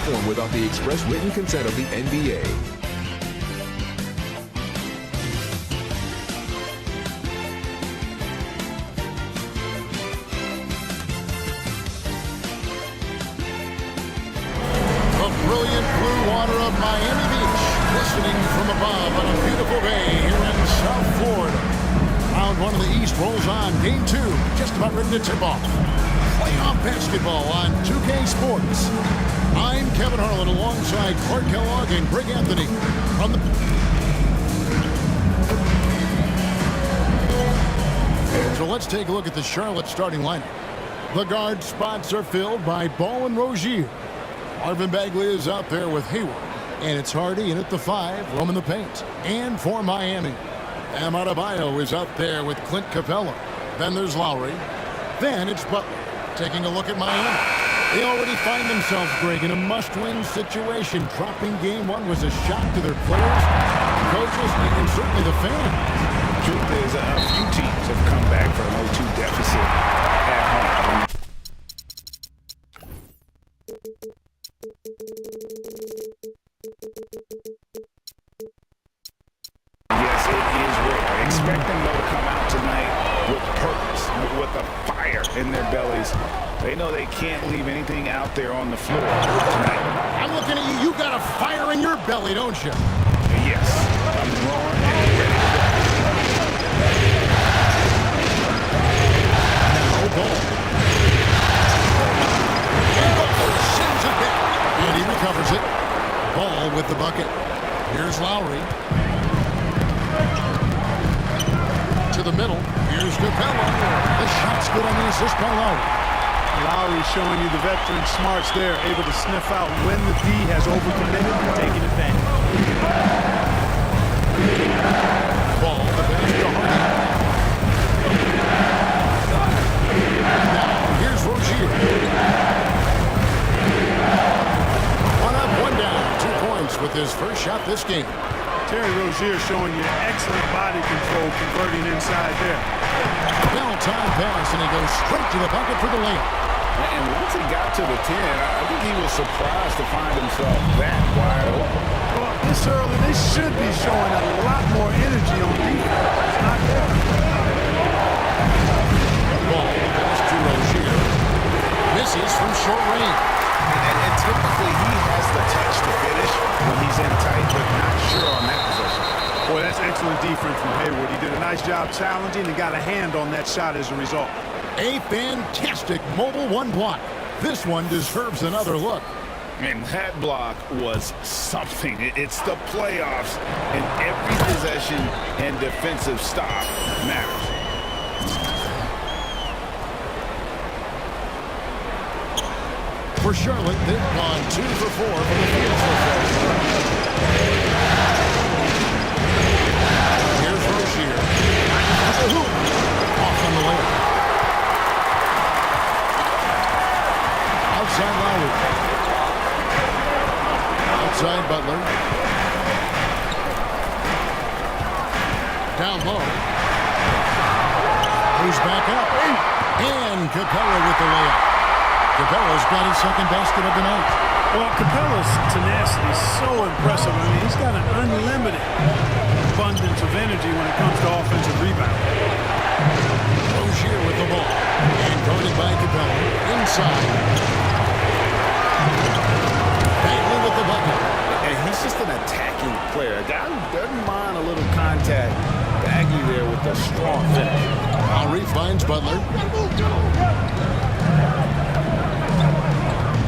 perform without the express written consent of the NBA. The brilliant blue water of Miami Beach, glistening from above on a beautiful day here in South Florida. Round one of the East rolls on. Game two, just about ready to tip off. Playoff basketball on 2K Sports. I'm Kevin Harlan alongside Clark Kellogg and Greg Anthony from the... So let's take a look at the Charlotte starting lineup. The guard spots are filled by Ball and Rozier. Marvin Bagley is out there with Hayward. And it's Hardy in at the 5, roaming the paint. And for Miami, Bam Adebayo is out there with Clint Capella. Then there's Lowry. Then it's Butler. Taking a look at Miami. They already find themselves, Greg, in a must-win situation. Dropping game one was a shock to their players, coaches, and certainly the fans. Truth is, a few teams have come back from an 0-2 deficit at home. Yes, it is rare. Expect them though to come out tonight with purpose, with a fire in their bellies. They know they can't leave anything out there on the floor tonight. I'm looking at you. You got a fire in your belly, don't you? Yes, I'm roaring and ready to go. Now Ball. And Butler sends it back. And he recovers it. Ball with the bucket. Here's Lowry. To the middle. Here's Capella. The shot's good on the assist by Lowry. Lowry showing you the veteran smarts there, able to sniff out when the D has overcommitted and taking advantage. Ball, the finish to Hardy. Now, here's Rozier. One up, one down. 2 points with his first shot this game. Terry Rozier showing you excellent body control, converting inside there. Downtown pass, and he goes straight to the bucket for the layup. And once he got to the 10, I think he was surprised to find himself that wide open. Well, this early, they should be showing a lot more energy on defense. It's not there. Ball goes to Rozier. Misses from short range. And typically he has the touch to finish when he's in tight, but not sure on that possession. Boy, that's excellent defense from Hayward. He did a nice job challenging and got a hand on that shot as a result. A fantastic mobile one block. This one deserves another look. And that block was something. It's the playoffs, and every possession and defensive stop matters. For Charlotte, they've gone 2 for 4 from the field so far. Here's Rozier. Off on the layup. Outside Lowry. Outside Butler. Down low. Who's back up? And Capella with the layup. Capella's got his second basket of the night. Well, Capella's tenacity is so impressive. I mean, he's got an unlimited abundance of energy when it comes to offensive rebound. Rozier with the ball. And guarded by Capella. Inside. Bagley with the bucket. And he's just an attacking player. A guy who doesn't mind a little contact. Bagley there with a strong finish. Lowry finds Butler.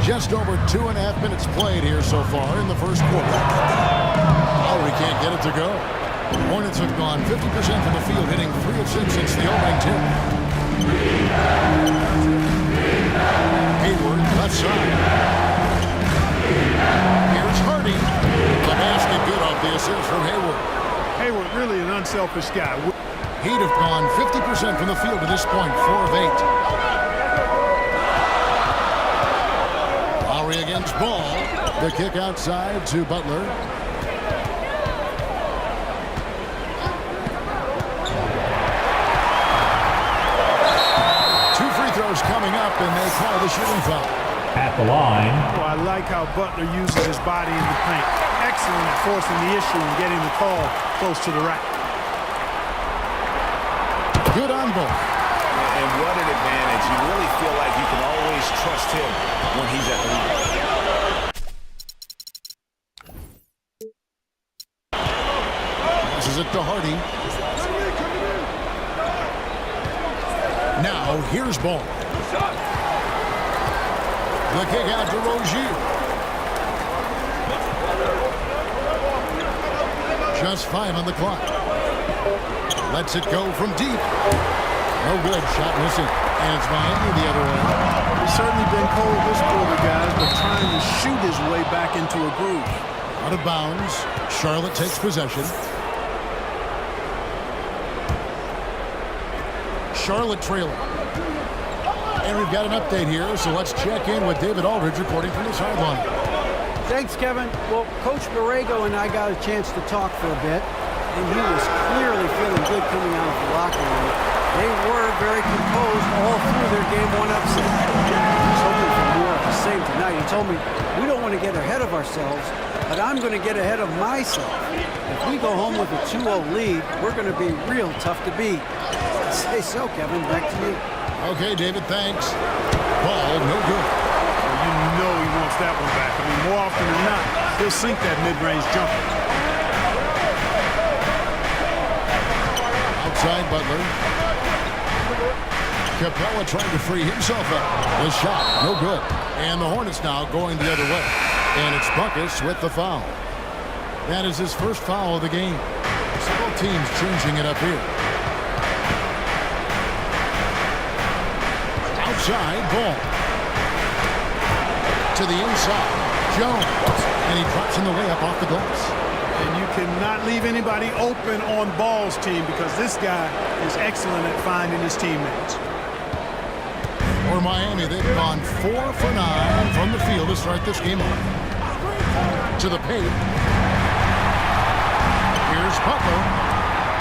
Just over 2.5 minutes played here so far in the first quarter. Lowry can't get it to go. The Hornets have gone 50% from the field, hitting 3 of 6 since the opening tip. Hayward, left side. Here's Hardy. The basket good off the assist from Hayward. Hayward, really an unselfish guy. He'd have gone 50% from the field to this point, 4 of 8. Lowry against Ball. The kick outside to Butler. Two free throws coming up, and they call the shooting foul. at the line. Well, I like how Butler uses his body in the paint. Excellent at forcing the issue and getting the call close to the rack. Good on both. And what an advantage. You really feel like you can always trust him when he's at the line. Passes it to Hardy. Now, here's ball. The kick out to Rozier. Just 5 on the clock. Lets it go from deep. No good. Shot missing. And it's Miami the other way. He's certainly been cold this quarter, guys, but trying to shoot his way back into a groove. Out of bounds. Charlotte takes possession. Charlotte trailing. And we've got an update here, so let's check in with David Aldridge reporting from the sideline. Thanks, Kevin. Well, Coach Borrego and I got a chance to talk for a bit, and he was clearly feeling good coming out of the locker room. They were very composed all through their Game 1 upset. He's hoping for more of the same tonight. He told me, we don't want to get ahead of ourselves, but I'm going to get ahead of myself. If we go home with a 2-0 lead, we're going to be real tough to beat. I'd say so, Kevin. Back to you. Okay, David, thanks. Ball, no good. Well, you know he wants that one back. I mean, more often than not, he'll sink that mid-range jumper. Outside Butler. Capella trying to free himself up. The shot, no good. And the Hornets now going the other way. And it's Buckus with the foul. That is his first foul of the game. Several teams changing it up here. Outside ball. To the inside. Jones. And he drops in the layup off the glass. And you cannot leave anybody open on Ball's team because this guy is excellent at finding his teammates. For Miami, they've gone 4 for 9 from the field to start this game off. To the paint. Here's Butler.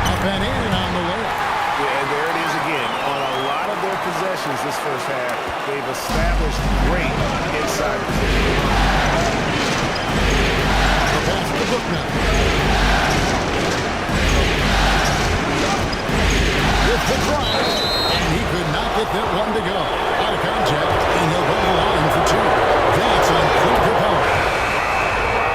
Up and in on the layup. Yeah, and there it is again. On a lot of their possessions this first half, they've established great inside position. The pass to Bookman. With the drive. And he could not get that one to go. Out of contact. And he'll go to the line for 2. That's on Clint Capella.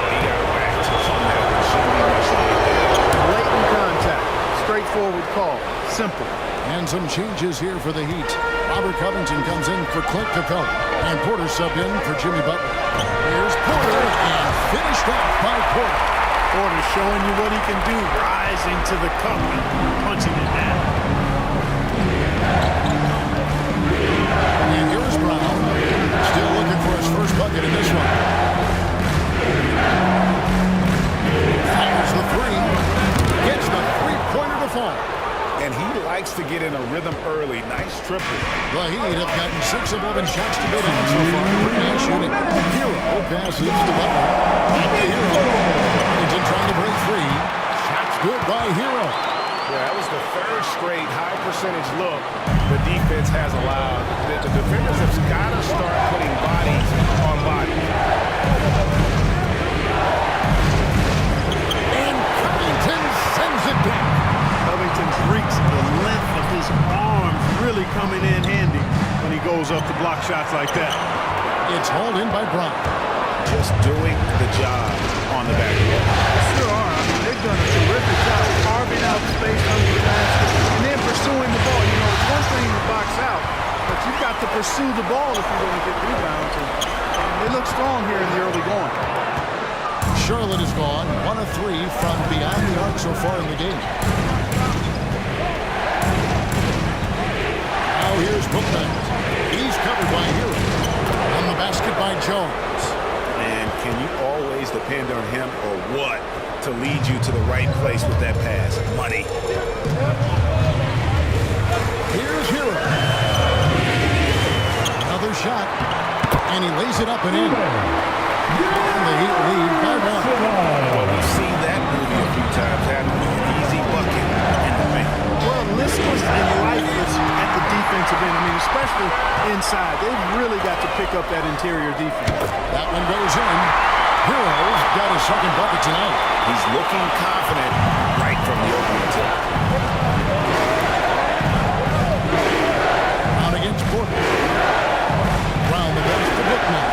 He got whacked on that one. Shouldn't be much late there. Blatant contact. Straightforward call. Simple. And some changes here for the Heat. Robert Covington comes in for Clint Capella. And Porter sub in for Jimmy Butler. Here's Porter. And finished off by Porter. Porter showing you what he can do. Rising to the cup and punching it down. And here's Brown. Still looking for his first bucket in this one. Fires the 3. Gets the three-pointer to fall. And he likes to get in a rhythm early. Nice triple. The Heat have gotten 6 of 11 shots to go down so far. Pretty shooting. Hero passes to Butler. Back to Hero. Covington trying to break free. Shots good by Hero. Yeah, that was the third straight high percentage look the defense has allowed. The defenders have got to start putting bodies on bodies. And Covington sends it back. Covington's reach, the length of his arms really coming in handy when he goes up to block shots like that. It's hauled in by Brown. Just doing the job on the back end. Sure are. I mean, they've done a terrific job carving out space under the basket and then pursuing the ball. You know, it's one thing to box out, but you've got to pursue the ball if you're going to get rebounds. And they look strong here in the early going. Charlotte is gone. 1 of 3 from beyond the arc so far in the game. Now here's Bookman. He's covered by Hero. On the basket by Jones. And can you always depend on him or what to lead you to the right place with that pass? Money. Here's Hero. Another shot. And he lays it up and in. And the Heat lead by 1. Well, we've seen that movie a few times, haven't we? An easy bucket in the paint. Well, listless and lifeless at the defensive end. I mean, especially in inside. They've really got to pick up that interior defense. That one goes in. Hero's got his second bucket tonight. He's looking confident right from the opening tip. Out against Porter. Brown the best to Butler.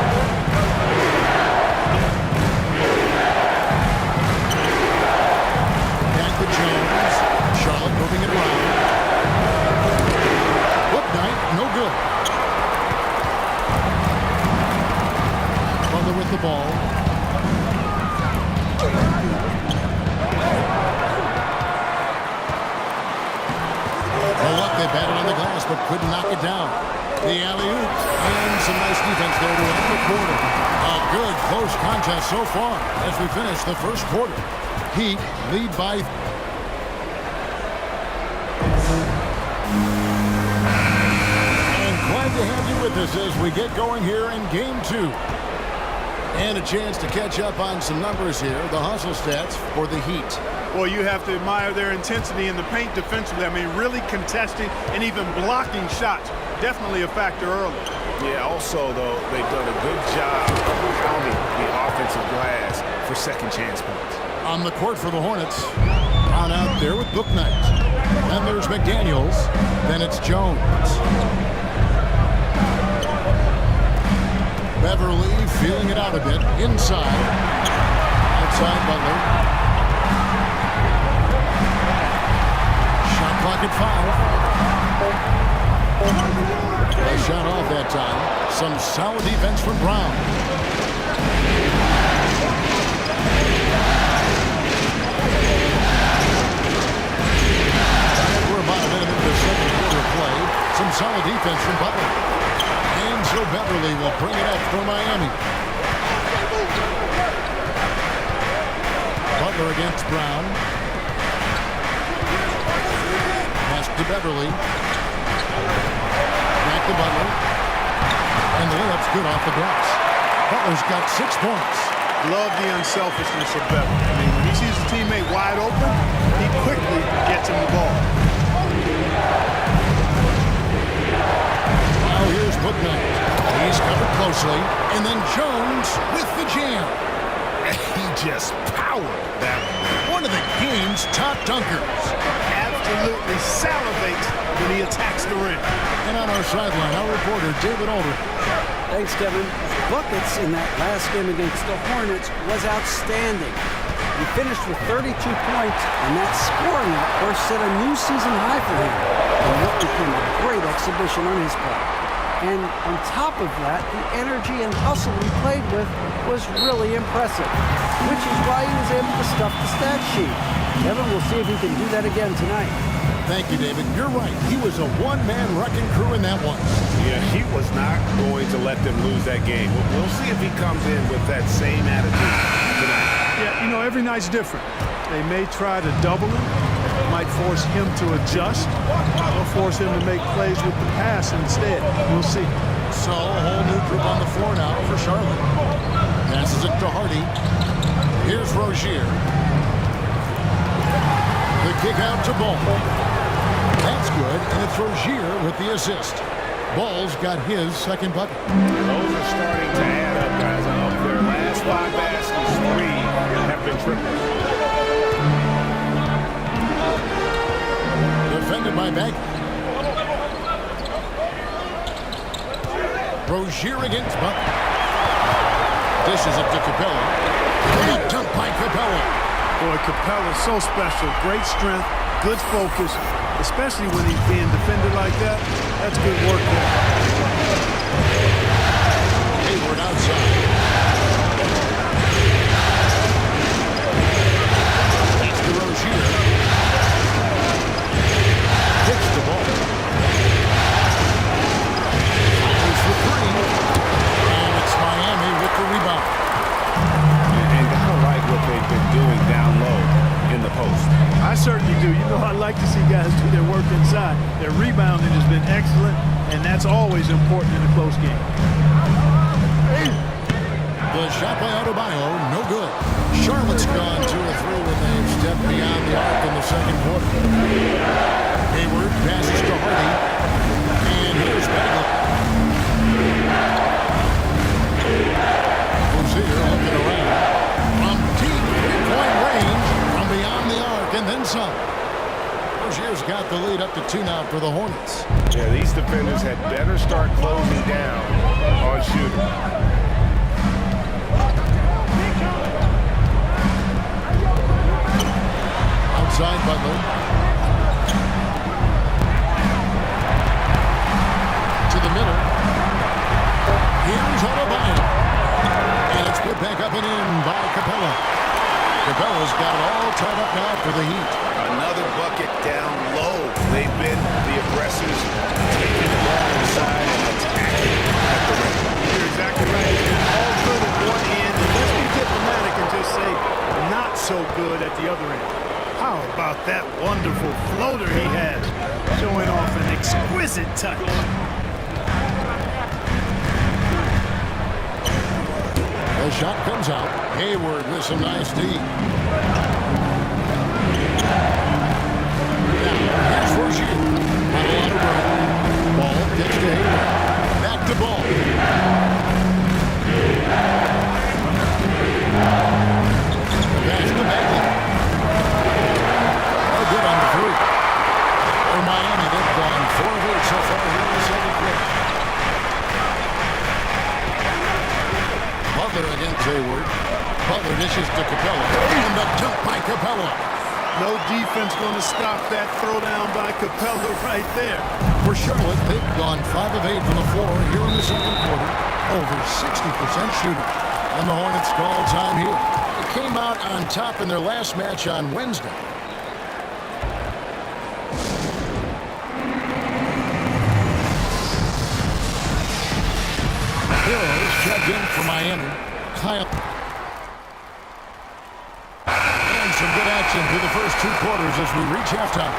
Back to Jones. Charlotte moving it around. Booknight, no good. Butler with the ball. They batted on the glass, but couldn't knock it down. The alley-oop, and some nice defense there to end the quarter. A good close contest so far as we finish the first quarter. Heat lead by... And glad to have you with us as we get going here in Game 2. And a chance to catch up on some numbers here, the hustle stats for the Heat. Well, you have to admire their intensity in the paint defensively. I mean, really contesting and even blocking shots. Definitely a factor early. Yeah, also, though, they've done a good job of pounding the offensive glass for second chance points. On the court for the Hornets. On out there with Booknight. Then there's McDaniels. Then it's Jones. Beverly feeling it out a bit. Inside. Outside Butler. Clock at 5. A shot off that time. Some solid defense from Brown. We're about a minute into the second quarter play. Some solid defense from Butler. And so Beverly will bring it up for Miami. Butler against Brown. To Beverly. Back to Butler. And the layup's good off the glass. Butler's got 6 points. Love the unselfishness of Beverly. I mean, when he sees his teammate wide open, he quickly gets him the ball. Now here's Booknight. He's covered closely. And then Jones with the jam. He just powered that one of the game's top dunkers. Absolutely salivates when he attacks the rim. And on our sideline, our reporter, David Alder. Thanks, Kevin. Buckets in that last game against the Hornets was outstanding. He finished with 32 points, and that scoring outburst set a new season high for him in what became a great exhibition on his part. And on top of that, the energy and hustle he played with was really impressive, which is why he was able to stuff the stat sheet. Kevin, we'll see if he can do that again tonight. Thank you, David. You're right. He was a one-man wrecking crew in that one. Yeah, he was not going to let them lose that game. We'll see if he comes in with that same attitude tonight. Yeah, you know, every night's different. They may try to double him. Might force him to adjust. Or force him to make plays with the pass instead. We'll see. So, a whole new group on the floor now for Charlotte. Passes it to Hardy. Here's Rozier. The kick out to Ball. That's good, and it's Rozier with the assist. Ball's got his second bucket. Those are starting to add up, guys. Of their last 5 baskets, 3 have been triples. Defended by Bagley. Rozier against Butler. Dishes it to Capella. Great dunk by Capella. Boy, Capella's so special. Great strength, good focus, especially when he's being defended like that. That's good work there. Hayward outside. It's to Rozier. Kicks the ball. Fires for 3. And it's Miami with the rebound. And gotta like what they've been doing down low in the post. I certainly do. You know, I like to see guys do their work inside. Their rebounding has been excellent, and that's always important in a close game. The shot by Adebayo, no good. Charlotte's gone 2 of 3 when they've stepped beyond the arc in the second quarter. Hayward passes to Hardy, and here's Bagley. up to 2 now for the Hornets. Yeah, these defenders had better start closing down on shooting. Outside Butler. To the middle. Here's Adebayo. And it's put back up and in by Capella. Capella's got it all tied up now for the Heat. Another bucket down low. They've been the aggressors, taking the ball inside and attacking at the rim. You're exactly right. It's been all good at one end, and let's be diplomatic and just say not so good at the other end. How about that wonderful floater he has, showing off an exquisite touch. The shot comes out. Hayward with some nice D. Here's Rozier. Not a lot of room. Ball gets to Hayward. Back to Ball. Pass to Bagley. Oh, good on the three. For Miami, they've gone 4 of 8 so far here in the second quarter. Butler against Hayward. Butler dishes to Capella. And the jump by Capella. No defense going to stop that throwdown by Capella right there. For Charlotte, they've gone 5 of 8 from the floor here in the second quarter. Over 60% shooting. And the Hornets call time here. They came out on top in their last match on Wednesday. Heroes checked in for Miami. Kyle. And some good action through the first 2 quarters as we reach halftime.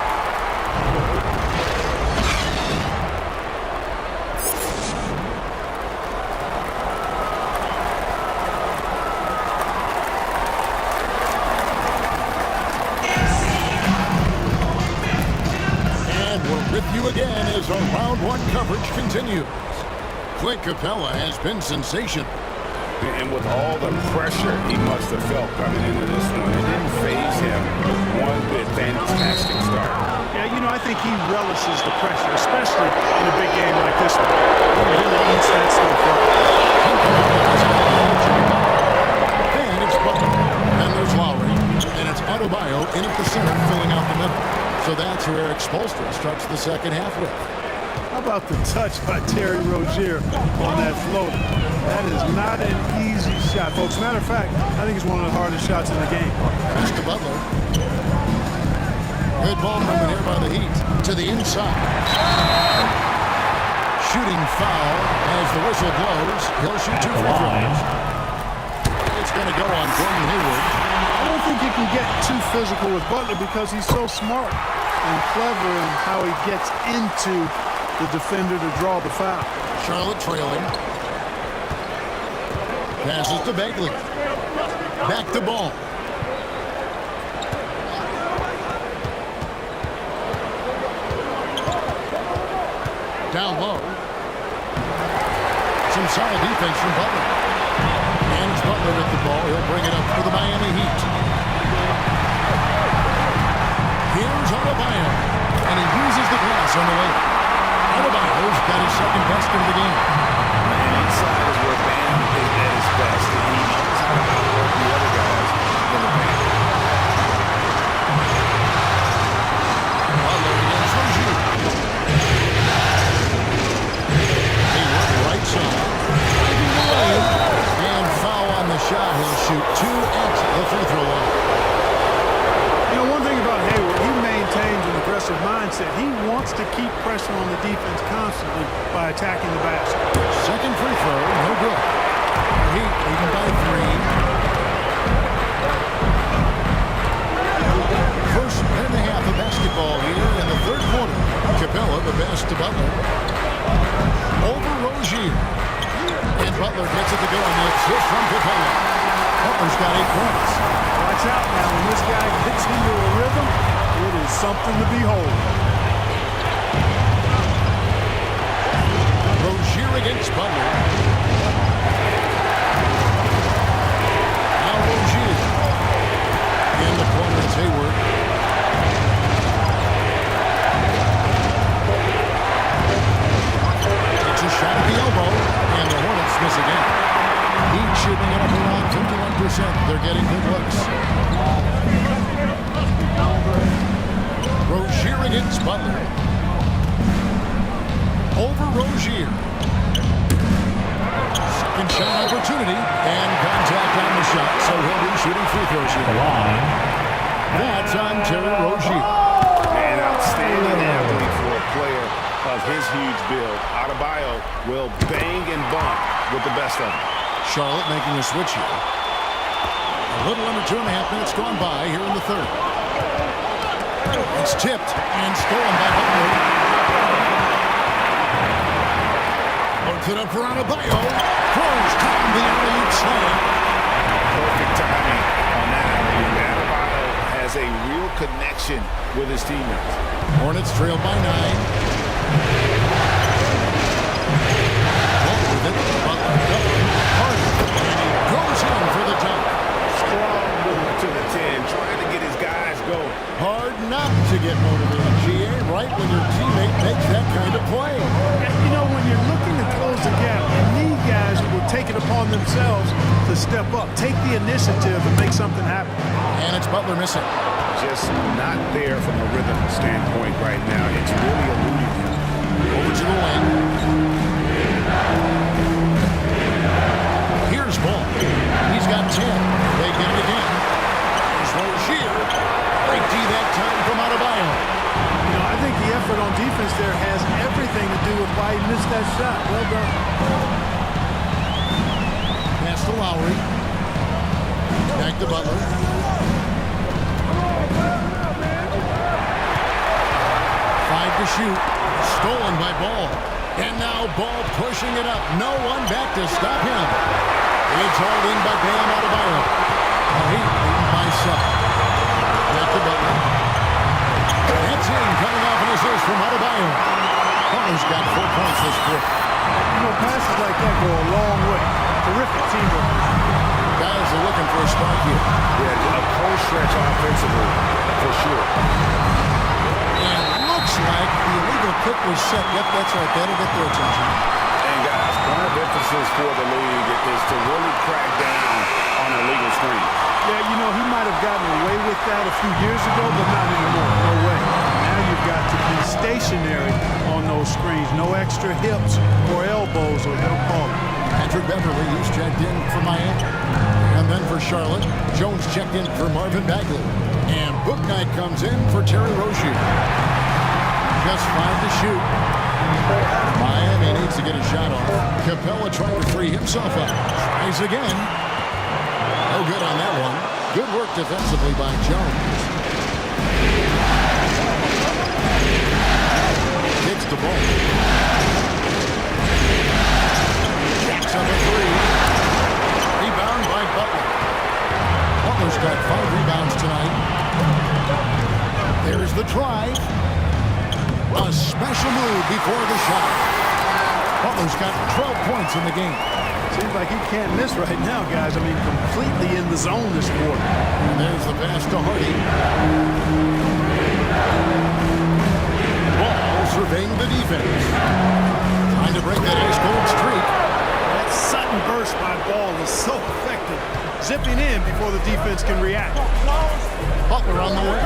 With you again as our round 1 coverage continues. Clint Capella has been sensational. And with all the pressure he must have felt coming into this one, it didn't faze him one bit. Fantastic start. Yeah, you know, I think he relishes the pressure, especially in a big game like this one. He really eats that stuff up. And it's Butler. And there's Lowry. And it's Adebayo in at the center, filling out the middle. So that's where Eric Spoelstra starts the second half with. How about the touch by Terry Rozier on that floater? That is not an easy shot, folks. Matter of fact, I think it's one of the hardest shots in the game. Pass to Butler. Good ball movement here by the Heat. To the inside. Shooting foul as the whistle blows. He'll shoot 2 free throws. It's going to go on Gordon Hayward. I don't think you can get too physical with Butler because he's so smart and clever in how he gets into the defender to draw the foul. Charlotte trailing. Passes to Bagley. Back to Ball. Down low. Some solid defense from Butler. And it's Butler with the ball. He'll bring it up for the Miami Heat. Here's Adebayo. And he uses the glass on the way. Adebayo's got his second best in the game. And inside is where Bam is at his best. And he knows how to outwork the other guys in the paint. Butler against Rozier. Hayward right side. Driving the lane. And foul on the shot. He'll shoot 2 at the free throw line. You know, one thing about Hayward, he maintains an aggressive mindset. He wants to keep pressure on the defense constantly by attacking the basket. Second free throw, no good. Heat leading by 3. First and a half of basketball here in the third quarter. Capella the best to Butler. Over Rozier. And Butler gets it to go on the assist from Capella. Butler's got 8 points. Watch out now. When this guy gets into a rhythm, it is something to behold. Rozier against Butler. Now Rozier. In the corner, it's Hayward. 50%. They're getting good looks. Rozier against Butler. Over Rozier. Second shot opportunity. And contact on the shot. So he'll be shooting free throws here. That's on Terry Rozier. An outstanding athlete for a player of his huge build. Adebayo will bang and bump with the best of them. Charlotte making a switch here. A little under 2.5 minutes gone by here in the third. It's tipped and stolen by Butler. Puts it up for Adebayo. Throws down the alley-oop slam. Perfect timing on that alley-oop. Adebayo has a real connection with his teammates. Hornets trail by 9. With it, Butler doubling. Harden. And he goes in for the dunk. Strong move to the 10, trying to get his guys going. Hard not to get motivated, GA, right when your teammate makes that kind of play. You know, when you're looking to close the gap, you need guys who will take it upon themselves to step up, take the initiative, and make something happen. And it's Butler missing. Just not there from a rhythm standpoint right now. It's really eluding him. Over to the wing. Here's Ball. He's got 10. They get it again. There's Rozier. Great D that time from Adebayo. You know, I think the effort on defense there has everything to do with why he missed that shot. Well done. Pass to Lowry. Back to Butler. Five to shoot. Stolen by Ball. And now Ball pushing it up. No one back to stop him. It's hauled in by Bam Adebayo. He's beaten by 7. Back to Butler. That's in, coming off an assist from Adebayo. Butler's got 4 points this quarter. You know, passes like that go a long way. Terrific teamwork. Guys are looking for a spark here. Yeah, a cold stretch offensively, for sure. And looks like the illegal kick was set. Yep, that's right. That'll get their attention. And guys, point of emphasis for the league is to really crack down on illegal screens. Yeah, you know, he might have gotten away with that a few years ago, but not anymore. No way. Now you've got to be stationary on those screens. No extra hips or elbows or they'll call it. Patrick Beverly, he's checked in for Miami. And then for Charlotte, Jones checked in for Marvin Bagley. And Bouknight comes in for Terry Rozier. Just 5 to shoot. Miami needs to get a shot off. Capella trying to free himself up. Tries again. No good on that one. Good work defensively by Jones. Kicks the ball. Jacks up a 3. Rebound by Butler. Butler's got 5 rebounds tonight. There's the try. A special move before the shot. Butler's got 12 points in the game. Seems like he can't miss right now, guys. I mean, completely in the zone this quarter. And there's the pass to Hardy. Ball surveying the defense. Trying to break that ice cold streak. That sudden burst by Ball is so effective. Zipping in before the defense can react. Butler on the way.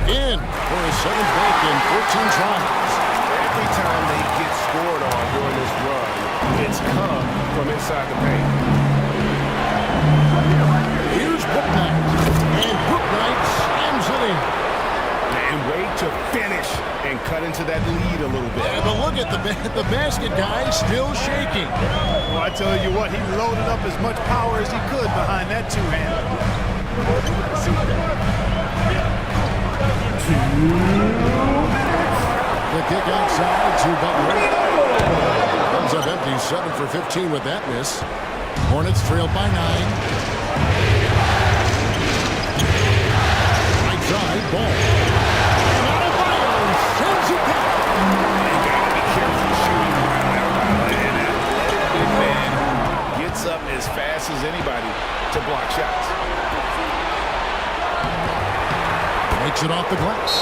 In for his 7th break in 14 tries. Every time they get scored on during this run, it's come from inside the paint. Here's Bouknight. And Bouknight slams it in. And wait to finish and cut into that lead a little bit. Yeah, but look at the basket guy still shaking. Well, I tell you what, he loaded up as much power as he could behind that two-hander. The kick outside to Butler. Comes up empty, 7 for 15 with that miss. Hornets trailed by 9. Right side, Ball. And Adebayo sends it down. You gotta be careful shooting around that big man gets up as fast as anybody to block shots. Makes it off the glass.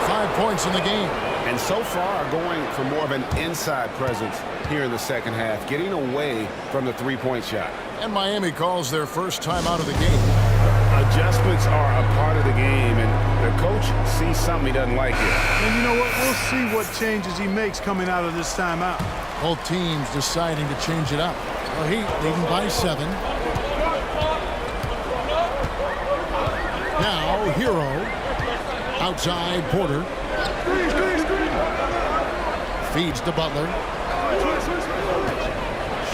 5 points in the game. And so far, going for more of an inside presence here in the second half, getting away from the three-point shot. And Miami calls their first time out of the game. Adjustments are a part of the game, and the coach sees something he doesn't like here. And you know what? We'll see what changes he makes coming out of this timeout. Both teams deciding to change it up. The Heat leading by 7. Now, Hero. Outside, Porter. Feeds to Butler.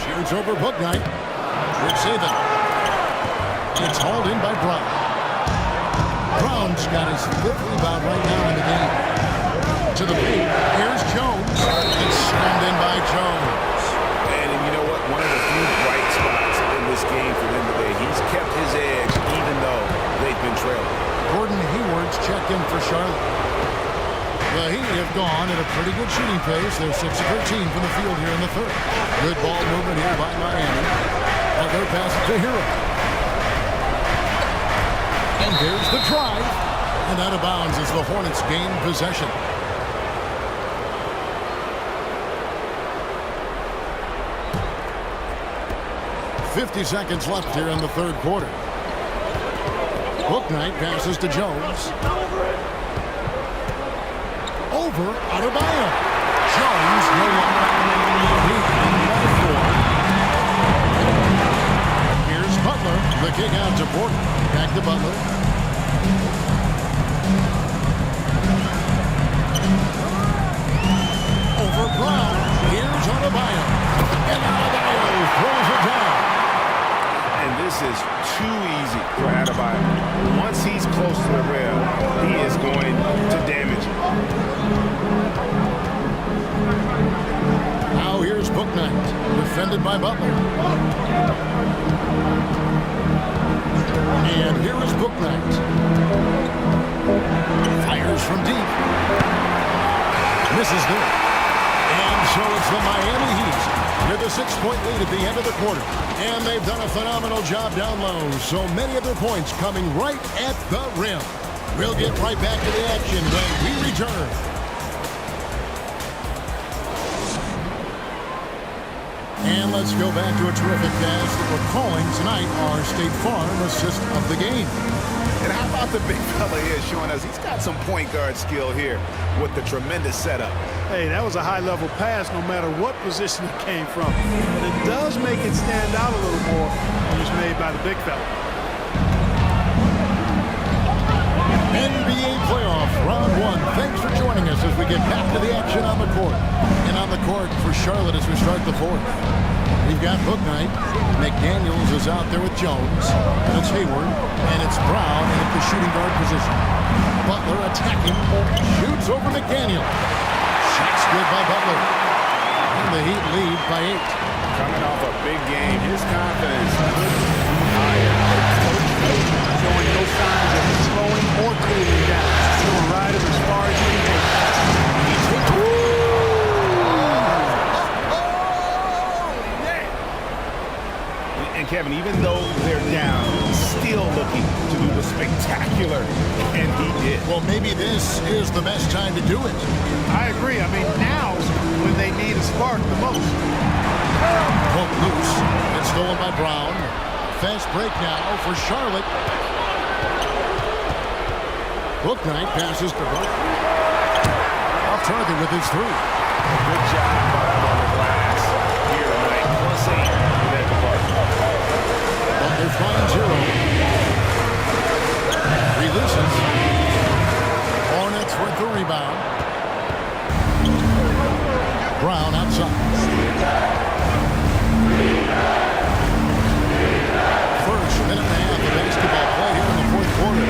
Shoots over Bouknight. Would save it. It's hauled in by Brown. Brown's got his 5th rebound right now in the game. To the paint. Here's Jones. It's slammed in by Jones. And you know what? One of the few bright spots in this game for them today. He's kept his edge even though they've been trailing. Gordon Hayward's checked in for Charlotte. The Heat have gone at a pretty good shooting pace. They're 6 of 13 from the field here in the third. Good ball movement here by Miami. Butler passes to Hero. And there's the drive. And out of bounds as the Hornets gain possession. .50 seconds left here in the third quarter. Bouknight passes to Jones. Over Adebayo. Jones no longer. Here's Butler. The kick out to Porter. Back to Butler. Over Brown. Here's Adebayo. And Adebayo throws it down. And this is too easy for Adebayo. Once he's close to the rim, he is going to damage it. Now here's Bouknight, defended by Butler. And here is Bouknight. Fires from deep. Misses there. And so it's the Miami Heat with a 6-point lead at the end of the quarter. And they've done a phenomenal job down low. So many of their points coming right at the rim. We'll get right back to the action when we return. And let's go back to a terrific pass that we're calling tonight our State Farm assist of the game. And how about the big fella here showing us he's got some point guard skill here with the tremendous setup. Hey, that was a high-level pass no matter what position it came from. But it does make it stand out a little more when it's made by the big fella. NBA playoff round 1. Thanks for joining us as we get back to the action on the court. And on the court for Charlotte as we start the fourth. We've got Bouknight. McDaniels is out there with Jones. And it's Hayward. And it's Brown at the shooting guard position. Butler attacking. Shoots over McDaniel. Shot's good by Butler. And the Heat lead by 8. Coming off a big game, his confidence higher. Showing no signs of slowing or cooling down. Still right as far as you can take. And Kevin, even though they're down, still looking to do the spectacular, and he did. Well, maybe this is the best time to do it. I agree. I mean, now's when they need a spark the most. Hook loose. It's stolen by Brown. Fast break now for Charlotte. Bouknight passes to Butler. Off target with his 3. Good job by him on the glass here tonight. +8 for that department. Butler finds Hero. Releases. Hornets with the rebound. Brown outside. First minute and a half of basketball play here in the fourth quarter.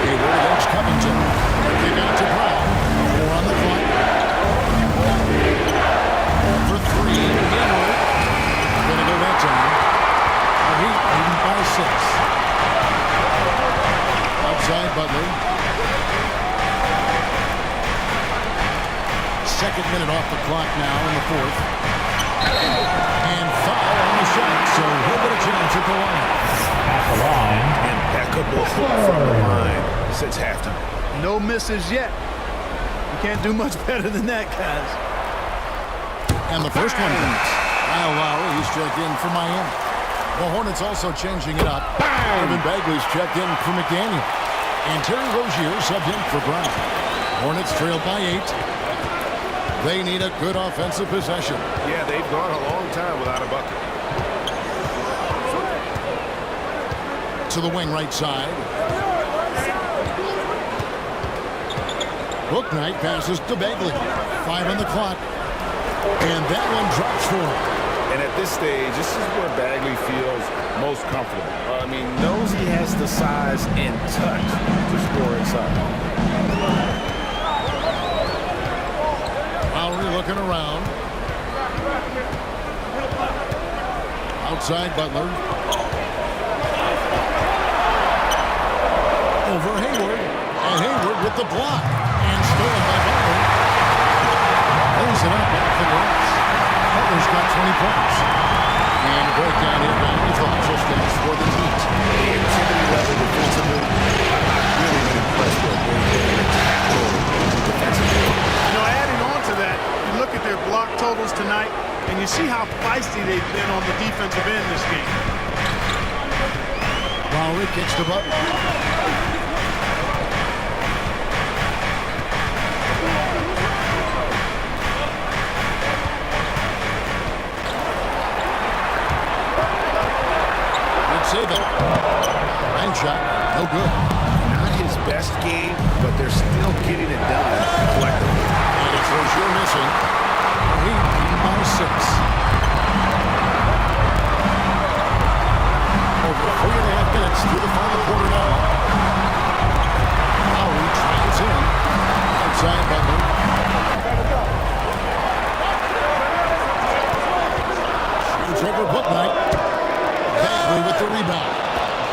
Hayward against Covington. Kick out to Brown. 4 on the clock. For 3. Hayward. Gonna go that time. The Heat leading by 6. Outside Butler. Second minute off the clock now in the fourth. And foul on the shot, so he'll get a chance points at the line. At the line. Impeccable from the line since halftime. No misses yet. You can't do much better than that, guys. And the first one comes. Kyle Lowry, he's checked in for Miami. The Hornets also changing it up. Marvin Bagley's checked in for McDaniel. And Terry Rozier subbed in for Brown. Hornets trailed by 8. They need a good offensive possession. Yeah, they've gone a long time without a bucket. To the wing right side. Bouknight passes to Bagley. 5 on the clock. And that one drops for him. And at this stage, this is where Bagley feels most comfortable. I mean, knows he has the size and touch to score inside. Lowry looking around. Outside Butler. Over Hayward. And Hayward with the block. And stolen by Butler. Close it up off the glass. Butler's got 20 points. And a breakdown here by the just for the Heat. The activity level defensively, I've really been impressed with the tackle defensively. You know, adding on to that, you look at their block totals tonight, and you see how feisty they've been on the defensive end this game. Lowry kicks to Butler. Fiba. Bank shot, no good. Not his best game, but they're still getting it done collectively. And it's Rozier missing. Heat by 6. Over 3.5 minutes through the final quarter now. Lowry tries in. Outside Butler. Shoots over Bouknight. Bagley with the rebound.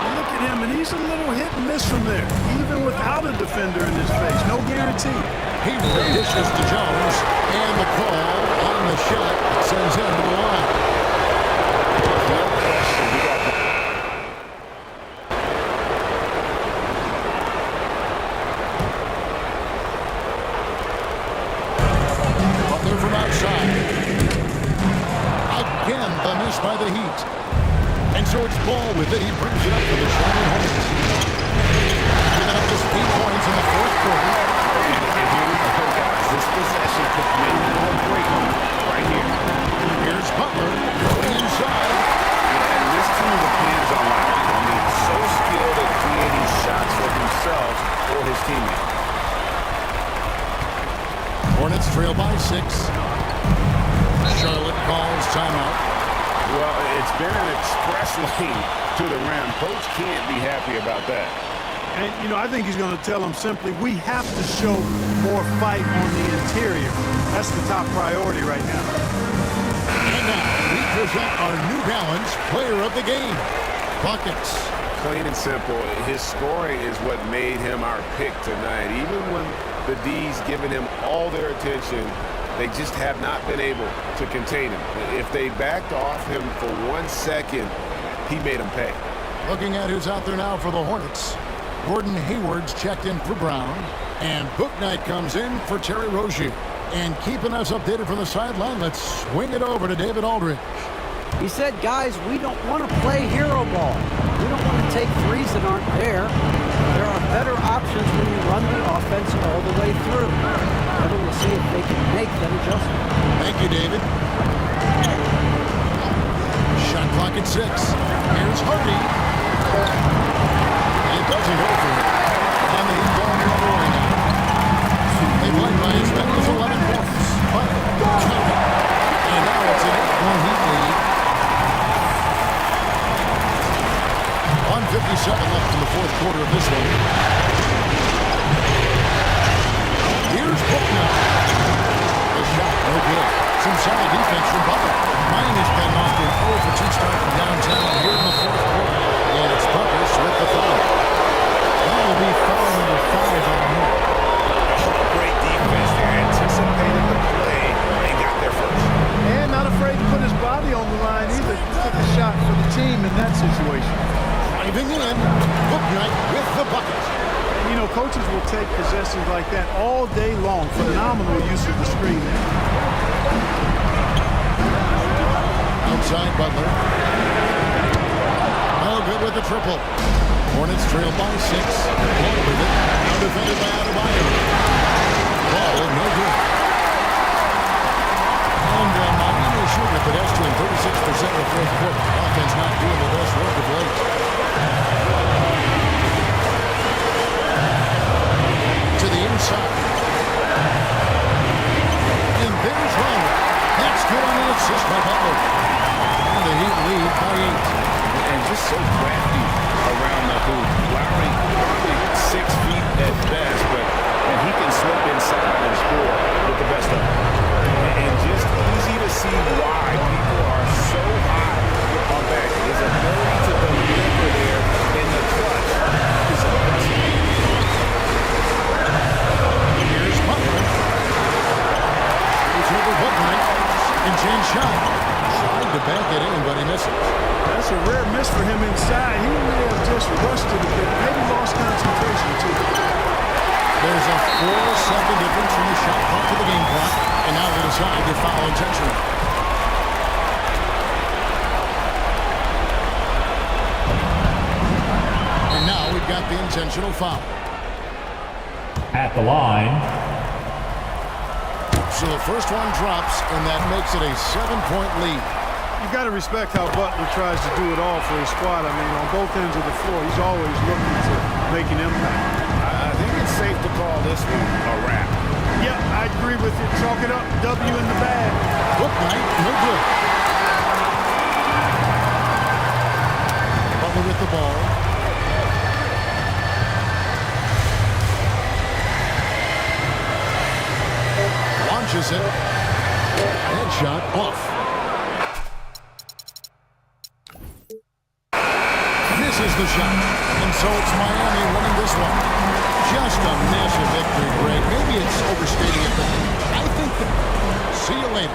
You look at him, and he's a little hit and miss from there, even without a defender in his face. No guarantee. He dishes to Jones, and the call on the shot sends him to the line. No question. We got Butler from outside. Again, the miss by the Heat. And so it's Ball with it. He brings it up for the Charlotte Hornets. Giving up just 8 points in the fourth quarter. And here we go, guys. This possession could make or break right here. Here's Butler going inside. And this team depends on Lowry. I mean, so skilled at creating shots for himself or his teammates. Hornets trail by 6. Charlotte calls timeout. Well, it's been an express lane to the rim. Coach can't be happy about that. And, you know, I think he's going to tell them simply, we have to show more fight on the interior. That's the top priority right now. And now we present our New Balance player of the game, Buckets. Plain and simple, his scoring is what made him our pick tonight. Even when the D's giving him all their attention, they just have not been able to contain him. If they backed off him for 1 second, he made them pay. Looking at who's out there now for the Hornets. Gordon Hayward's checked in for Brown. And Bouknight comes in for Terry Rozier. And keeping us updated from the sideline, let's swing it over to David Aldridge. He said, guys, we don't want to play hero ball. We don't want to take threes that aren't there. There are better options when you run the offense all the way through. And we'll see if they can make that adjustment. Thank you, David. Shot clock at 6. Here's Hardy. It doesn't go for it. And the Heat going the other way now. They won by as many as 11 points. But counting. And now it's an 8-1 Heat lead. 1:57 left in the fourth quarter of this one. Here's Butler. The shot, no good. Some solid defense from Butler. Ryan has been off the 0 for 2 start from downtown here in the fourth quarter. And it's Buckers with the foul. That will be foul number 5 on him. Great defense there. Anticipated the play and got there first. And not afraid to put his body on the line either. He took a shot for the team, and that's his Driving in, Booknight with the bucket. You know, coaches will take possessions like that all day long. Phenomenal use of the screen there. Outside Butler. No good with the triple. Hornets trail by 6. Ball with it. Now defended by Adebayo. Ball no good. And Miami shooting a pedestrian 36% in the fourth quarter. Offense not doing the best work of late. To the inside. And there's Riley. That's good on the assist by Butler. And the Heat lead by 8. And just so crafty around the hoop. Lowry probably 6 feet at best, but he can slip inside and score with the best of them. And just easy to see why people are so high on that. His ability to deliver there in the clutch is impressive. Here's Butler. Here's over Butler. And James shot. Trying to bank it in, but he misses. That's a rare miss for him inside. He may have just rushed it a bit. Maybe lost concentration, too. There's a 4-second difference from the shot clock to the game clock. And now they decide to foul intentionally. And now we've got the intentional foul. At the line. So the first one drops, and that makes it a 7-point lead. You got to respect how Butler tries to do it all for his squad. I mean, on both ends of the floor, he's always looking to make an impact. I think it's safe to call this one a wrap. Yeah, I agree with you. Chalk it up. W in the bag. Booknight, no good. Butler with the ball. Launches it. Headshot off. Misses the shot. And so it's Miami winning this one. Just a massive victory, Greg. Maybe it's overstating it, but I think that... See you later.